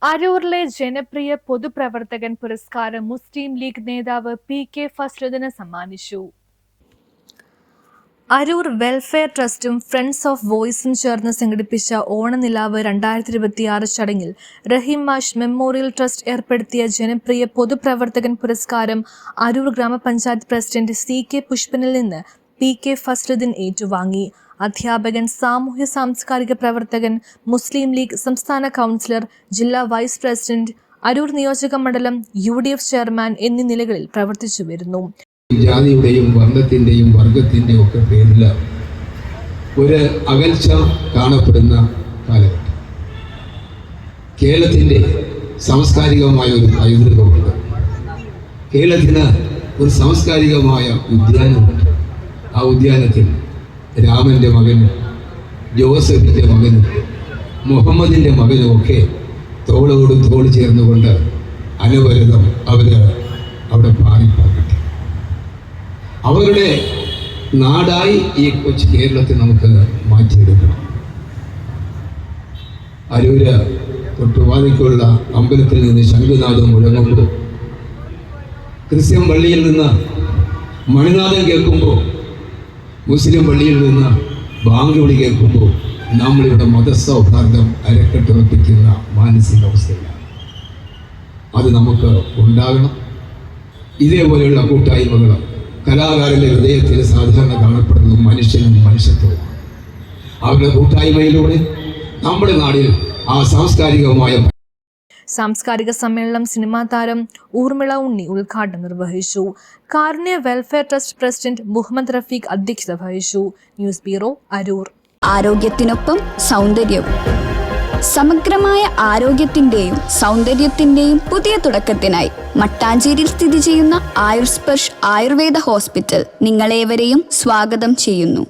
അരൂരിലെ ജനപ്രിയ പൊതുപ്രവർത്തകൻ പുരസ്കാരം മുസ്ലിം ലീഗ് നേതാവ് PK ഫസ്ലുദ്ദീന് സമ്മാനിച്ചു. അരൂർ വെൽഫെയർ ട്രസ്റ്റും ഫ്രണ്ട്സ് ഓഫ് വോയിസും ചേർന്ന് സംഘടിപ്പിച്ച ഓണനിലാവ് 2026 ചടങ്ങിൽ റഹീം മാഷ് മെമ്മോറിയൽ ട്രസ്റ്റ് ഏർപ്പെടുത്തിയ ജനപ്രിയ പൊതുപ്രവർത്തകൻ പുരസ്കാരം അരൂർ ഗ്രാമപഞ്ചായത്ത് പ്രസിഡന്റ് CK പുഷ്പനിൽ നിന്ന് PK ഫസ്ലുദ്ദീൻ ഏറ്റുവാങ്ങി. അധ്യാപകൻ, സാമൂഹ്യ സാംസ്കാരിക പ്രവർത്തകൻ, മുസ്ലിം ലീഗ് സംസ്ഥാന കൗൺസിലർ, ജില്ലാ വൈസ് പ്രസിഡന്റ്, അരൂർ നിയോജക മണ്ഡലം UDF ചെയർമാൻ എന്നീ നിലകളിൽ പ്രവർത്തിച്ചു വരുന്നു. ജാതിയുടെയും വർണ്ണത്തിന്റെയും വർഗത്തിന്റെയും ഒക്കെ പേരിൽ ഒരു അകൽച്ച കാണപ്പെടുന്ന കാലഘട്ടം. കേരളത്തിന്റെ സാംസ്കാരികമായ ഒരു പൈതൃകമുണ്ട്. കേരളത്തിന് ഒരു സാംസ്കാരികമായ ഉദ്യാനമുണ്ട്. ആ ഉദ്യാനത്തിൽ രാമന്റെ മകനും ജോസഫിന്റെ മകനും മുഹമ്മദിന്റെ മകനും ഒക്കെ തോളോട് തോൾ ചേർന്നുകൊണ്ട് അനവരതം അവിടെ പാറിപ്പാക്കട്ടെ. അവരുടെ നാടായി ഈ കൊച്ചു കേരളത്തെ നമുക്ക് മാറ്റിയെടുക്കണം. അരൂര് തൊട്ടുവാതിക്കുള്ള അമ്പലത്തിൽ നിന്ന് ശംഖുനാഥം മുഴങ്ങുമ്പോൾ, ക്രിസ്ത്യൻ പള്ളിയിൽ നിന്ന് മണിനാഥം കേൾക്കുമ്പോൾ, മുസ്ലിം പള്ളിയിൽ നിന്ന് ബാങ്ക് വിളി കേൾക്കുമ്പോൾ നമ്മളിവിടെ മതസൗഹാർദ്ദം അരക്കെട്ടുറപ്പിക്കുന്ന മാനസികാവസ്ഥയിലാണ്. അത് നമുക്ക് ഉണ്ടാകണം. ഇതേപോലെയുള്ള കൂട്ടായ്മകൾ കലാകാരൻ്റെ ഹൃദയത്തിൽ സാധാരണ കാണപ്പെടുന്നതും മനുഷ്യനും മനുഷ്യത്വവും. അവരുടെ കൂട്ടായ്മയിലൂടെ നമ്മുടെ നാടിൽ ആ സാംസ്കാരിക സമ്മേളനം സിനിമാ താരം ഊർമിള ഉണ്ണി ഉദ്ഘാടനം നിർവഹിച്ചു. Karunya welfare trust president Muhammad Rafeeq അധ്യക്ഷത വഹിച്ചു. News bureau, Aroor. ആരോഗ്യത്തിനൊപ്പം സൗന്ദര്യവും. സമഗ്രമായ ആരോഗ്യത്തിന്റെയും സൗന്ദര്യത്തിന്റെയും പുതിയ തുടക്കത്തിനായി മട്ടാഞ്ചേരിയിൽ സ്ഥിതി ചെയ്യുന്ന ആയുർസ്പർശ് ആയുർവേദ ഹോസ്പിറ്റൽ നിങ്ങളേവരെയും സ്വാഗതം ചെയ്യുന്നു.